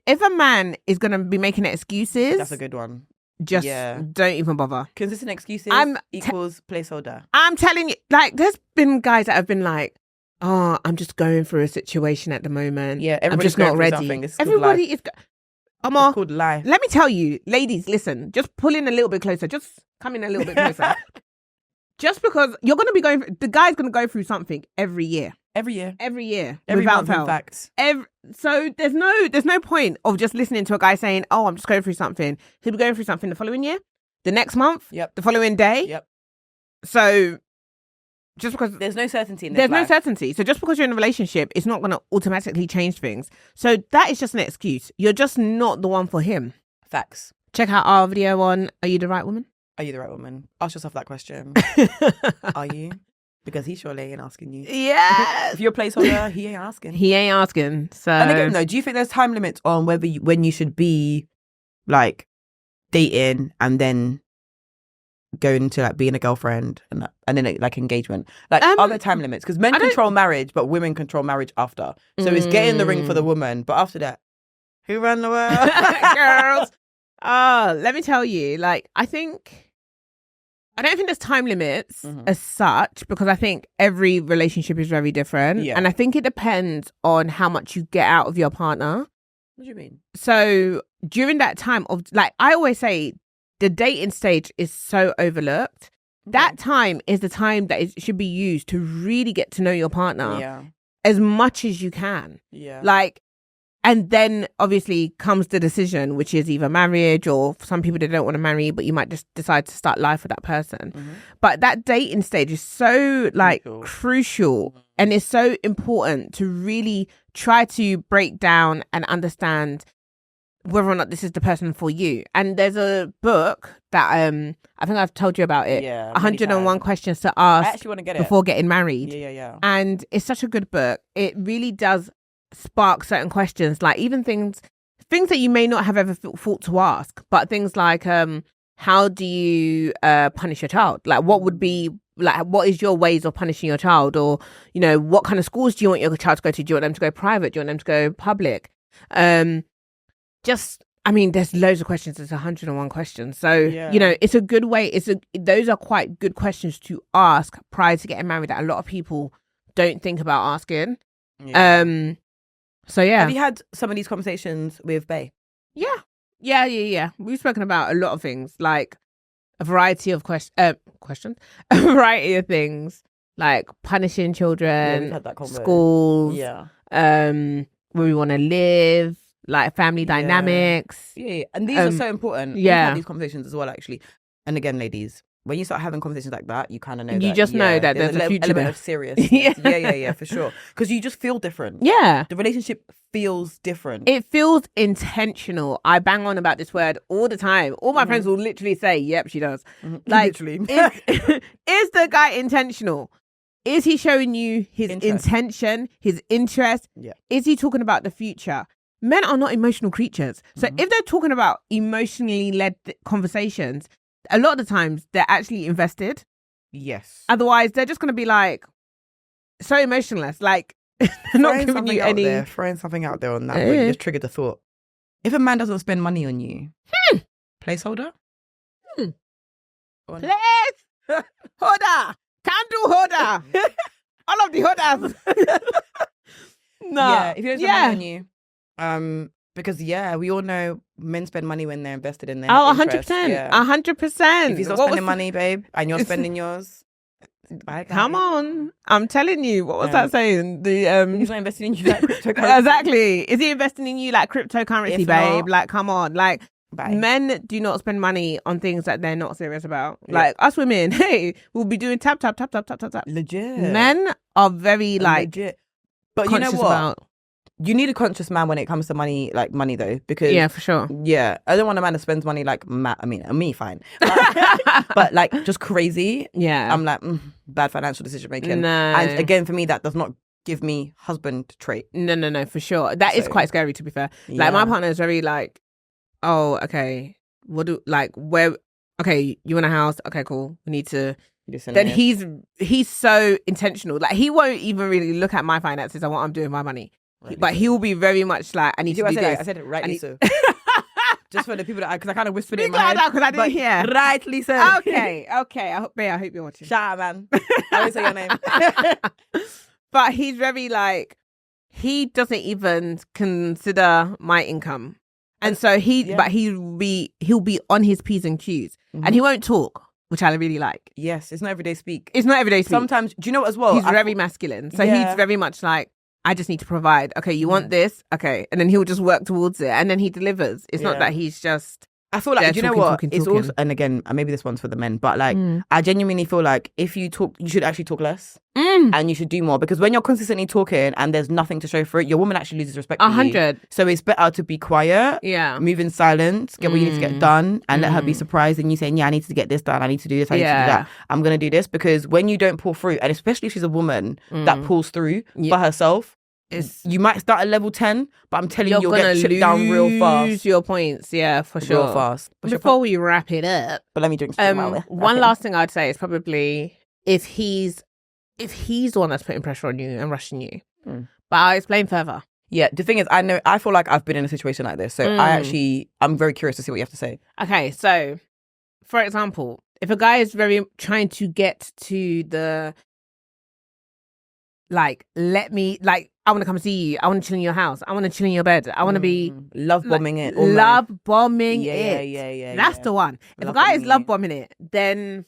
Speaker 2: if a man is going to be making excuses.
Speaker 1: That's a good one.
Speaker 2: Just don't even bother.
Speaker 1: Consistent excuses equals placeholder.
Speaker 2: I'm telling you, like, there's been guys that have been like, oh, I'm just going through a situation at the moment.
Speaker 1: Yeah,
Speaker 2: I'm just not ready. Everybody is...
Speaker 1: It's called life.
Speaker 2: Let me tell you, ladies, listen, just pull in a little bit closer. Just come in a little bit closer. Just because you're going to be the guy's going to go through something every year.
Speaker 1: Every year.
Speaker 2: Without fail.
Speaker 1: In fact.
Speaker 2: So there's no point of just listening to a guy saying, oh, I'm just going through something. He'll be going through something the following year, the next month, the following day.
Speaker 1: Yep.
Speaker 2: So just because
Speaker 1: there's no certainty in this life.
Speaker 2: No certainty. So just because you're in a relationship, it's not going to automatically change things. So that is just an excuse. You're just not the one for him.
Speaker 1: Facts.
Speaker 2: Check out our video on Are You the Right Woman?
Speaker 1: Are you the right woman? Ask yourself that question. Are you? Because he surely ain't asking you.
Speaker 2: Yeah.
Speaker 1: If you're a placeholder, he ain't asking.
Speaker 2: So,
Speaker 1: and again, though, do you think there's time limits on when you should be like dating and then going into like being a girlfriend and then like engagement? Like, are there time limits? Because men control marriage, but women control marriage after. So it's get in the ring for the woman, but after that, who ran the world?
Speaker 2: Girls. Let me tell you, like, I don't think there's time limits as such, because I think every relationship is very different. Yeah. And I think it depends on how much you get out of your partner.
Speaker 1: What do you mean?
Speaker 2: So during that time of, like, I always say the dating stage is so overlooked. Okay. That time is the time that should be used to really get to know your partner as much as you can. Yeah. Like, and then obviously comes the decision, which is either marriage, or for some people they don't want to marry, but you might just decide to start life with that person. But that dating stage is so like crucial And it's so important to really try to break down and understand whether or not this is the person for you. And there's a book that I think I've told you about it.
Speaker 1: Yeah.
Speaker 2: 101 questions to ask
Speaker 1: I actually want to get it
Speaker 2: before getting married.
Speaker 1: Yeah.
Speaker 2: And it's such a good book. It really does spark certain questions, like even things that you may not have ever thought to ask, but things like how do you punish your child? Like what would be like, what is your ways of punishing your child? Or, you know, what kind of schools do you want your child to go to? Do you want them to go private? Do you want them to go public? There's loads of questions. There's 101 questions. So, you know, it's a good way. Those are quite good questions to ask prior to getting married that a lot of people don't think about asking. Yeah. So, yeah.
Speaker 1: Have you had some of these conversations with Bae?
Speaker 2: Yeah. We've spoken about a lot of things, like a variety of questions, a variety of things, like punishing children,
Speaker 1: we've had that convo.
Speaker 2: Schools, where we want to live, like family dynamics.
Speaker 1: Yeah. And these are so important.
Speaker 2: Yeah.
Speaker 1: We've had these conversations as well, actually. And again, ladies, when you start having conversations like that, you kind of know
Speaker 2: you just know that there's a future
Speaker 1: element of seriousness. Yeah, for sure. Because you just feel different.
Speaker 2: Yeah.
Speaker 1: The relationship feels different.
Speaker 2: It feels intentional. I bang on about this word all the time. All my friends will literally say, yep, she does. Like,
Speaker 1: literally.
Speaker 2: Is the guy intentional? Is he showing you his intention, his interest?
Speaker 1: Yeah.
Speaker 2: Is he talking about the future? Men are not emotional creatures. So if they're talking about emotionally led conversations, a lot of the times they're actually invested.
Speaker 1: Yes.
Speaker 2: Otherwise, they're just going to be like so emotionless. Like, they're not giving you any.
Speaker 1: Throwing something out there on that, but you just triggered the thought. If a man doesn't spend money on you, placeholder?
Speaker 2: Place holder. Candle holder. All of the holders. No.
Speaker 1: Yeah, if he doesn't spend money on you. Because we all know men spend money when they're invested in their
Speaker 2: 100%. 100%.
Speaker 1: If he's not spending money, babe, and you're spending yours, bye,
Speaker 2: come on. I'm telling you, what was that saying?
Speaker 1: He's not investing in you like cryptocurrency.
Speaker 2: Exactly. Is he investing in you like cryptocurrency, babe? Like, come on. Like,
Speaker 1: bye.
Speaker 2: Men do not spend money on things that they're not serious about. Like us women, hey, we'll be doing tap.
Speaker 1: Legit.
Speaker 2: Men are very
Speaker 1: legit. But you know what? You need a conscious man when it comes to money though, because
Speaker 2: for sure.
Speaker 1: Yeah, I don't want a man that spends money like me, fine, but like just crazy.
Speaker 2: Yeah,
Speaker 1: I'm like bad financial decision making.
Speaker 2: No,
Speaker 1: and again, for me, that does not give me husband trait.
Speaker 2: No, for sure. That is quite scary, to be fair. Like my partner is very like, oh, okay, okay, you want a house? Okay, cool. We need to. Then he's so intentional. Like he won't even really look at my finances and what I'm doing with my money. Right. But he will be very much like, I need to do this.
Speaker 1: I said it rightly so. Just for the people because I kind of whispered it in my head.
Speaker 2: Because I didn't hear.
Speaker 1: Rightly so.
Speaker 2: Okay. I hope you're watching.
Speaker 1: Shout out, man. I always say your name.
Speaker 2: But he's very like, he doesn't even consider my income. And so he'll be on his P's and Q's. And he won't talk, which I really like.
Speaker 1: Yes, it's not everyday speak.
Speaker 2: Sometimes,
Speaker 1: do you know what as well?
Speaker 2: He's very masculine. So he's very much like, I just need to provide. Okay, you want this? Okay. And then he'll just work towards it. And then he delivers. It's not that he's just...
Speaker 1: I feel like, do you know what? It's also, and again, maybe this one's for the men, but like, I genuinely feel like if you talk, you should actually talk less and you should do more, because when you're consistently talking and there's nothing to show for it, your woman actually loses respect.
Speaker 2: 100.
Speaker 1: So it's better to be quiet, move in silence, get what you need to get done, and let her be surprised. And you saying, yeah, I need to get this done. I need to do this. I need to do that. I'm going to do this, because when you don't pull through, and especially if she's a woman that pulls through by herself, you might start at level 10, but I'm telling you'll get chipped down real fast.
Speaker 2: Lose your points, for sure.
Speaker 1: Real fast.
Speaker 2: Before we wrap it up,
Speaker 1: but let me drink some
Speaker 2: one last thing I'd say is probably if he's the one that's putting pressure on you and rushing you. But I'll explain further.
Speaker 1: Yeah, the thing is, I feel like I've been in a situation like this, so I'm very curious to see what you have to say.
Speaker 2: Okay, so for example, if a guy is very trying to get to the I want to come see you. I want to chill in your house. I want to chill in your bed. I want to be
Speaker 1: love bombing it.
Speaker 2: Love bombing it.
Speaker 1: Yeah.
Speaker 2: That's the one. If a guy is love bombing it, then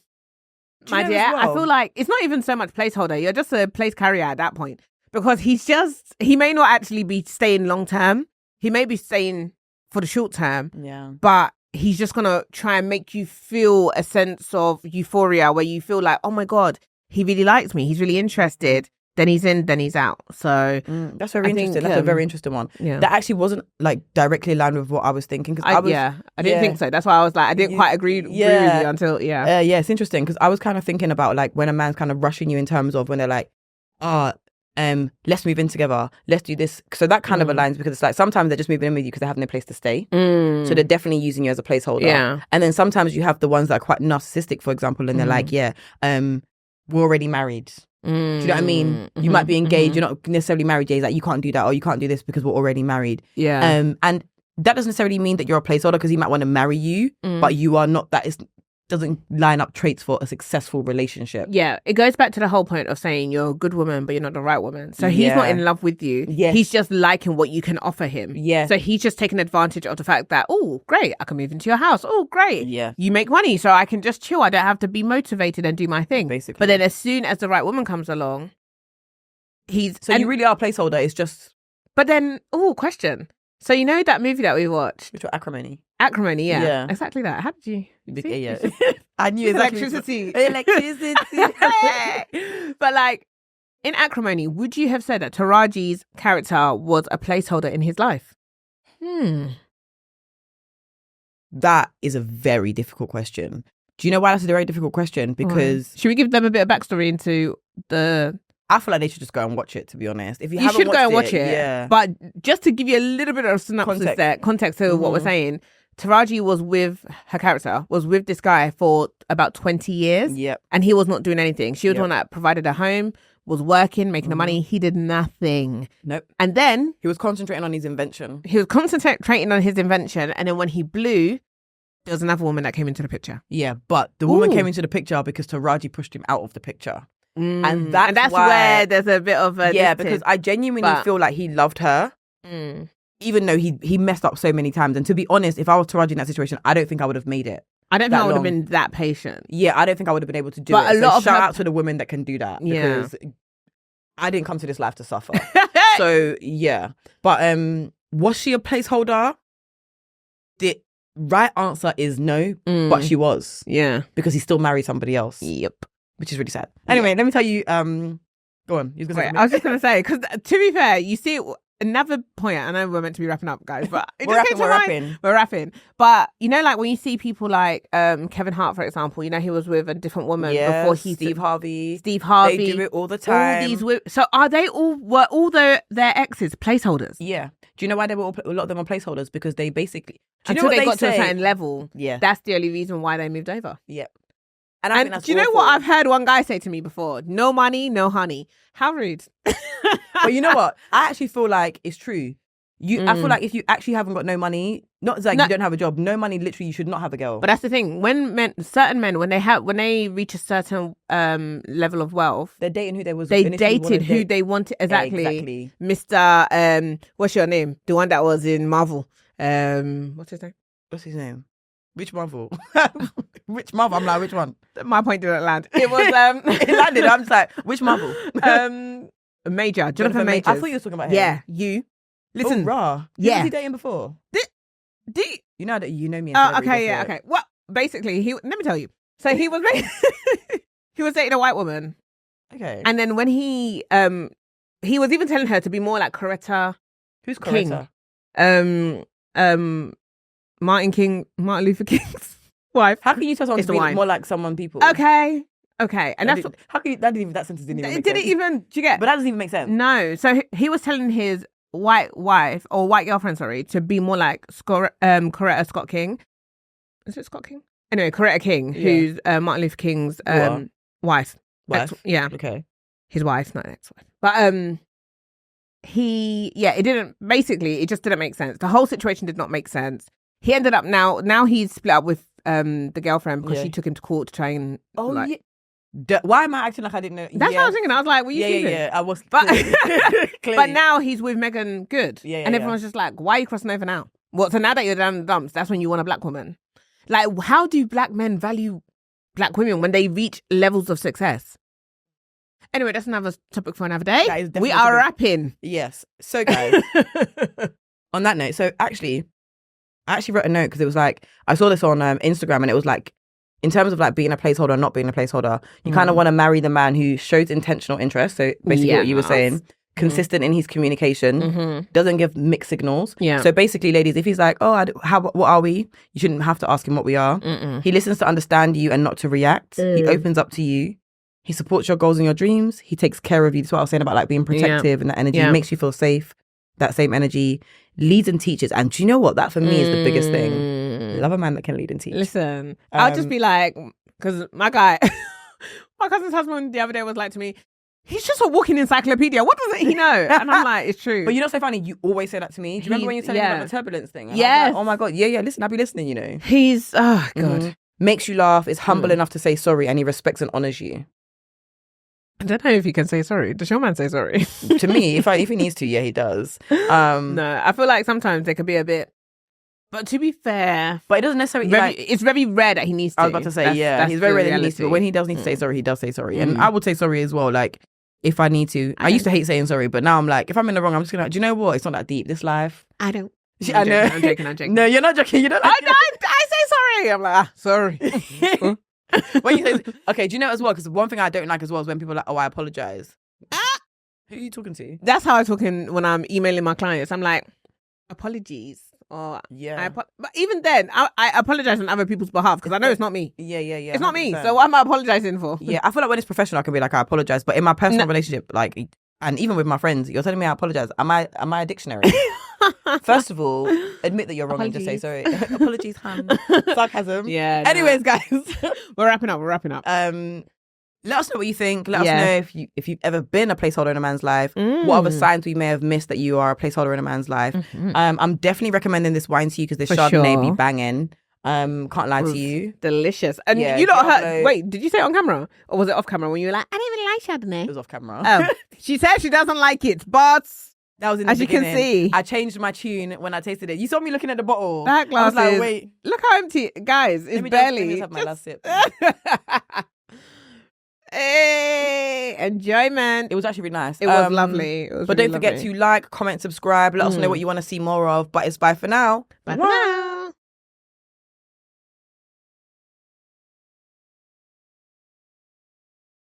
Speaker 2: my dear, I feel like it's not even so much placeholder. You're just a place carrier at that point, because he may not actually be staying long term. He may be staying for the short term.
Speaker 1: Yeah.
Speaker 2: But he's just gonna try and make you feel a sense of euphoria where you feel like, oh my God, he really likes me. He's really interested. then he's in, then he's out. So
Speaker 1: that's very interesting. That's a very interesting one.
Speaker 2: Yeah.
Speaker 1: That actually wasn't like directly aligned with what I was thinking. Cause I
Speaker 2: didn't think so. That's why I was like, I didn't quite agree with you until,
Speaker 1: it's interesting because I was kind of thinking about like when a man's kind of rushing you in terms of when they're like, let's move in together, let's do this. So that kind of aligns because it's like sometimes they're just moving in with you because they have no place to stay. So they're definitely using you as a placeholder.
Speaker 2: Yeah.
Speaker 1: And then sometimes you have the ones that are quite narcissistic, for example, and they're like, we're already married. Do you know what I mean? You might be engaged, you're not necessarily married. Jay's like, you can't do that or you can't do this because we're already married.
Speaker 2: Yeah.
Speaker 1: And that doesn't necessarily mean that you're a placeholder because he might want to marry you, but you are not. That doesn't line up traits for a successful relationship.
Speaker 2: Yeah, it goes back to the whole point of saying you're a good woman, but you're not the right woman. So he's not in love with you.
Speaker 1: Yes.
Speaker 2: He's just liking what you can offer him.
Speaker 1: Yeah.
Speaker 2: So he's just taking advantage of the fact that, oh, great, I can move into your house. Oh, great.
Speaker 1: Yeah.
Speaker 2: You make money, so I can just chill. I don't have to be motivated and do my thing.
Speaker 1: Basically.
Speaker 2: But then as soon as the right woman comes along, you
Speaker 1: really are a placeholder. It's just.
Speaker 2: But then, question. So you know that movie that we watched?
Speaker 1: Which was Acrimony.
Speaker 2: Acrimony, yeah. Exactly that. How did you?
Speaker 1: Yeah. I knew exactly.
Speaker 2: Electricity. But like, in Acrimony, would you have said that Taraji's character was a placeholder in his life?
Speaker 1: That is a very difficult question. Do you know why that's a very difficult question? Because...
Speaker 2: Should we give them a bit of backstory into the...
Speaker 1: I feel like they should just go and watch it, to be honest. If you
Speaker 2: should go and watch it.
Speaker 1: Yeah.
Speaker 2: But just to give you a little bit of context to what we're saying, Taraji was with this guy for about 20 years.
Speaker 1: Yep.
Speaker 2: And he was not doing anything. She was the one that provided a home, was working, making the money. He did nothing.
Speaker 1: Nope.
Speaker 2: And then...
Speaker 1: He was concentrating on his invention.
Speaker 2: And then when he blew, there was another woman that came into the picture.
Speaker 1: Yeah, but the woman came into the picture because Taraji pushed him out of the picture. And that's why,
Speaker 2: where there's a bit of a
Speaker 1: because I genuinely feel like he loved her, even though he messed up so many times. And to be honest, if I was Taraji in that situation, I don't think I would have made it.
Speaker 2: I don't think I would have been that patient.
Speaker 1: Yeah, I don't think I would have been able to do it. So shout out to the women that can do that. Because I didn't come to this life to suffer. So yeah, but was she a placeholder? The right answer is no, but she was.
Speaker 2: Yeah,
Speaker 1: because he still married somebody else.
Speaker 2: Yep.
Speaker 1: Which is really sad. Anyway, let me tell you. Go on.
Speaker 2: I was just going to say, because to be fair, you see another point. I know we're meant to be wrapping up, guys, but it just came to mind. We're wrapping. But you know, like when you see people like Kevin Hart, for example, you know, he was with a different woman before he.
Speaker 1: Steve Harvey.
Speaker 2: They do
Speaker 1: it all the time.
Speaker 2: So were all their exes placeholders?
Speaker 1: Yeah. Do you know why a lot of them are placeholders? Because they basically
Speaker 2: until they got to a certain level.
Speaker 1: Yeah.
Speaker 2: That's the only reason why they moved over.
Speaker 1: Yep.
Speaker 2: And I think that's do you know what I've heard one guy say to me before? No money, no honey. How rude.
Speaker 1: But you know what? I actually feel like it's true. I feel like if you actually haven't got no money, not like you don't have a job, no money, literally you should not have a girl.
Speaker 2: But that's the thing. When certain men, when they reach a certain level of wealth,
Speaker 1: they're dating who
Speaker 2: they dated who they wanted. Exactly. Mr. What's your name? The one that was in Marvel. What's his name?
Speaker 1: Which Marvel? Which Marvel? I'm like, which one?
Speaker 2: My point didn't land. It was
Speaker 1: it landed. I'm just like, which Marvel?
Speaker 2: Major. Jonathan Majors.
Speaker 1: I thought you were talking about him.
Speaker 2: Yeah, you. Listen.
Speaker 1: Oh, rah. Who was he dating before? You know that you know me.
Speaker 2: Okay. Well, basically, let me tell you. So he was he was dating a white woman.
Speaker 1: Okay.
Speaker 2: And then when he was even telling her to be more like Coretta.
Speaker 1: Who's Coretta?
Speaker 2: Martin Luther King's wife.
Speaker 1: How can you tell someone to be more like people?
Speaker 2: Okay. And that's
Speaker 1: how can you, that sentence didn't even make sense.
Speaker 2: Do you get?
Speaker 1: But that doesn't even make sense.
Speaker 2: No. So he was telling his white wife or white girlfriend, to be more like Coretta Scott King. Is it Scott King? Anyway, Coretta King, who's Martin Luther King's wife. Yeah.
Speaker 1: Okay.
Speaker 2: His wife, not ex-wife. But it just didn't make sense. The whole situation did not make sense. He ended up now he's split up with the girlfriend because she took him to court to try and
Speaker 1: why am I acting like I didn't know?
Speaker 2: That's what I was thinking. I was like, were you stupid?
Speaker 1: Yeah, I was.
Speaker 2: But but now he's with Megan Good. And everyone's just like, why are you crossing over now? What? So now that you're down in the dumps, that's when you want a black woman. Like, how do black men value black women when they reach levels of success? Anyway, that's another topic for another day. We are wrapping.
Speaker 1: Yes. So guys, on that note, I actually wrote a note because it was like, I saw this on Instagram and it was like, in terms of like being a placeholder and not being a placeholder, you kind of want to marry the man who shows intentional interest. So basically what you were saying, consistent in his communication, doesn't give mixed signals.
Speaker 2: Yeah.
Speaker 1: So basically, ladies, if he's like, oh, what are we? You shouldn't have to ask him what we are. He listens to understand you and not to react. He opens up to you. He supports your goals and your dreams. He takes care of you. That's what I was saying about like being protective and that energy. Makes you feel safe. That same energy. Leads and teaches. And do you know what? That for me is the biggest thing. Love a man that can lead and teach.
Speaker 2: Listen, I'll just be like, because my guy, my cousin's husband the other day was like to me, he's just a walking encyclopedia. What doesn't he know? And I'm like, it's true.
Speaker 1: But you know what's so funny? You always say that to me. Do you remember when you said about the turbulence thing? And
Speaker 2: yes.
Speaker 1: Like, oh my God. Yeah. Listen, I'll be listening, you know.
Speaker 2: He's, oh God.
Speaker 1: Makes you laugh, is humble enough to say sorry, and he respects and honors you.
Speaker 2: I don't know if he can say sorry. Does your man say sorry?
Speaker 1: To me, if he needs to, yeah, he does.
Speaker 2: No, I feel like sometimes they could be a bit. But to be fair,
Speaker 1: but it doesn't necessarily.
Speaker 2: It's very rare that he needs to.
Speaker 1: I was about to say, that's he's very rare that he needs to. But when he does need to say sorry, he does say sorry, and I would say sorry as well. Like if I need to, I used to hate saying sorry, but now I'm like, if I'm in the wrong, I'm just gonna. Do you know what? It's not that deep. This life.
Speaker 2: I don't.
Speaker 1: I know.
Speaker 2: I'm joking.
Speaker 1: No, you're not joking. You don't.
Speaker 2: I say sorry. I'm like, sorry.
Speaker 1: When you say, okay, do you know as well? Because one thing I don't like as well is when people are like, oh, I apologize. Who are you talking to?
Speaker 2: That's how I talk when I'm emailing my clients. I'm like, apologies. Or but even then, I apologize on other people's behalf because I know it's not me.
Speaker 1: Yeah.
Speaker 2: It's not me. So what am I apologizing for?
Speaker 1: Yeah, I feel like when it's professional, I can be like, I apologize. But in my personal relationship, like, and even with my friends, you're telling me I apologize. Am I a dictionary? First of all, admit that you're wrong and just say sorry. Apologies, hun. Sarcasm.
Speaker 2: Yeah.
Speaker 1: Anyways, guys,
Speaker 2: we're wrapping up.
Speaker 1: Let us know what you think. Let us know if you've ever been a placeholder in a man's life. What other signs we may have missed that you are a placeholder in a man's life. I'm definitely recommending this wine to you because this Chardonnay be banging. Can't lie to you.
Speaker 2: Delicious. And you lot heard, wait, did you say it on camera? Or was it off camera when you were like, I don't even like Chardonnay?
Speaker 1: It was off camera.
Speaker 2: Oh. She said she doesn't like it, but
Speaker 1: that was in the
Speaker 2: as
Speaker 1: beginning.
Speaker 2: you can see.
Speaker 1: I changed my tune when I tasted it. You saw me looking at the bottle.
Speaker 2: That glass
Speaker 1: I was like, wait.
Speaker 2: Look how empty. Guys, it's barely.
Speaker 1: Let me just have my last sip.
Speaker 2: Hey, enjoyment.
Speaker 1: It was actually really nice.
Speaker 2: It was lovely.
Speaker 1: But don't forget to like, comment, subscribe. Let us know what you want to see more of. But it's bye for now.
Speaker 2: Bye for now.